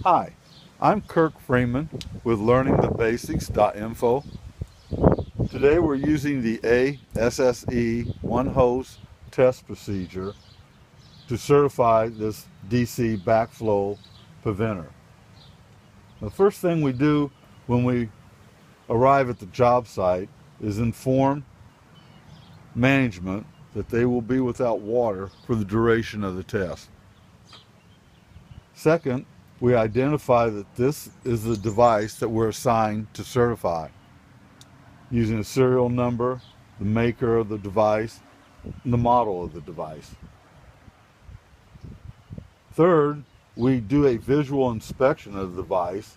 Hi, I'm Kirk Freeman with learningthebasics.info. Today we're using the ASSE one-hose test procedure to certify this DC backflow preventer. The first thing we do when we arrive at the job site is inform management that they will be without water for the duration of the test. Second, we identify that this is the device that we're assigned to certify, using a serial number, the maker of the device, and the model of the device. Third, we do a visual inspection of the device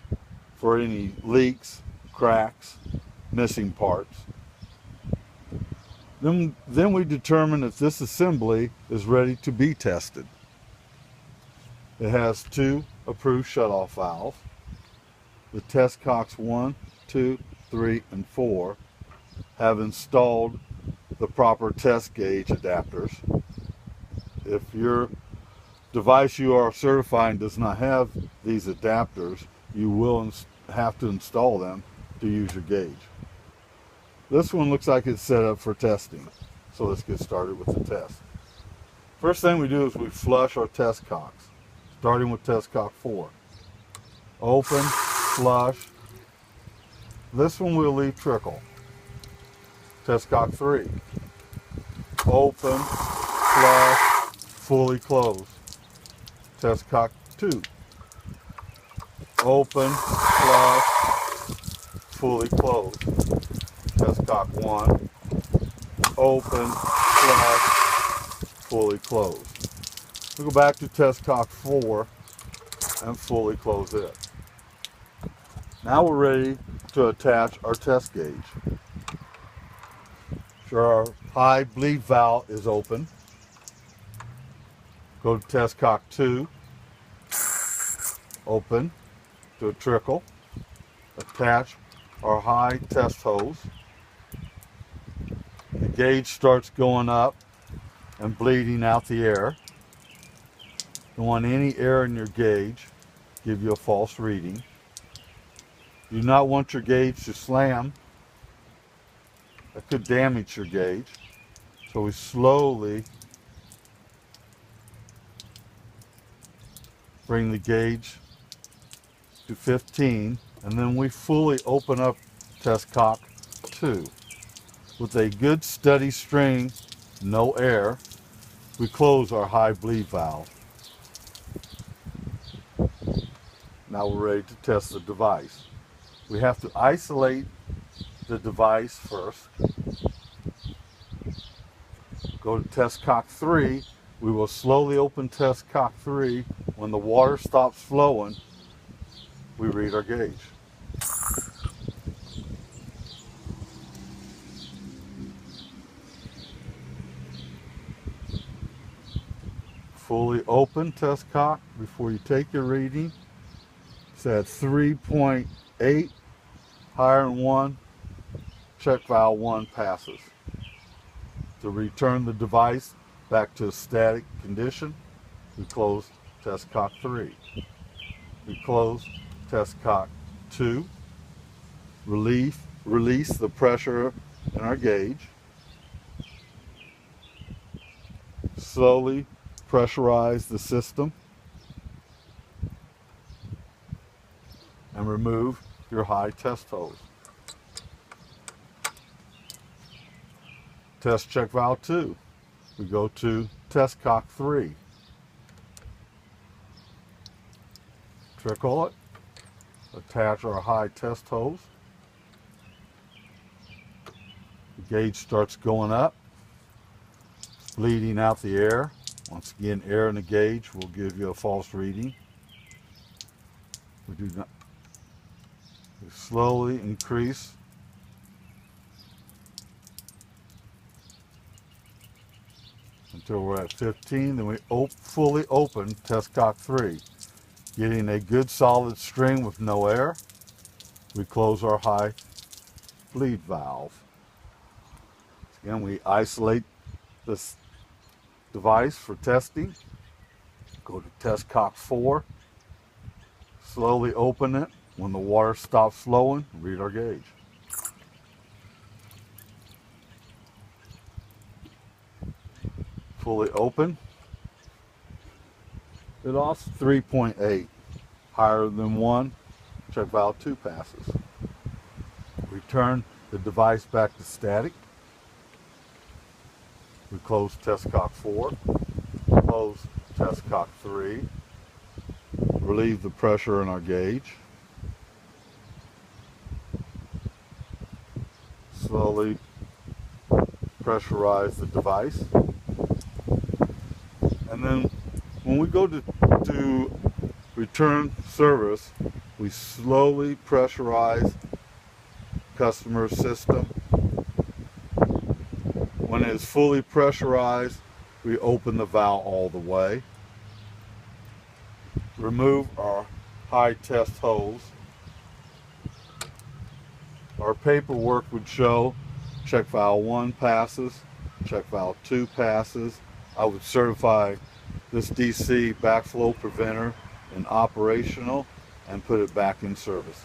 for any leaks, cracks, missing parts. Then we determine if this assembly is ready to be tested. It has 2 approved shutoff valves. The test cocks 1, 2, 3, and 4 have installed the proper test gauge adapters. If your device you are certifying does not have these adapters, you will have to install them to use your gauge. This one looks like it's set up for testing, so let's get started with the test. First thing we do is we flush our test cocks, starting with test cock 4. Open, flush. This one we'll leave trickle. Test cock 3. Open, flush, fully close. Test cock 2. Open, flush, fully close. Test cock 1. Open, flush, fully close. We go back to test cock 4 and fully close it. Now we're ready to attach our test gauge. Sure, our high bleed valve is open. Go to test cock 2. Open to a trickle. Attach our high test hose. The gauge starts going up and bleeding out the air. You don't want any air in your gauge, give you a false reading. You do not want your gauge to slam. That could damage your gauge. So we slowly bring the gauge to 15, and then we fully open up test cock 2. With a good steady string, no air, we close our high bleed valve. Now we're ready to test the device. We have to isolate the device first. Go to test cock 3. We will slowly open test cock 3. When the water stops flowing, we read our gauge. Fully open test cock before you take your reading. It's at 3.8, higher than 1, check valve 1 passes. To return the device back to a static condition, we close test cock 3. We close test cock 2. Release the pressure in our gauge. Slowly pressurize the system and remove your high test hose. Test check valve 2. We go to test cock 3. Trickle it. Attach our high test hose. The gauge starts going up, bleeding out the air. Once again, air in the gauge will give you a false reading. We do not. We slowly increase until we're at 15. Then we fully open test cock 3, getting a good solid string with no air. We close our high bleed valve. Again, we isolate this device for testing. Go to test cock 4. Slowly open it. When the water stops flowing, read our gauge. Fully open. It offs 3.8, higher than 1. Check valve 2 passes. Return the device back to static. We close test cock 4, close test cock 3, relieve the pressure in our gauge. Slowly pressurize the device. And then when we go to return service, we slowly pressurize customer system. When it is fully pressurized, we open the valve all the way. Remove our high test hose. Our paperwork would show check valve 1 passes, check valve 2 passes. I would certify this DC backflow preventer in operational and put it back in service.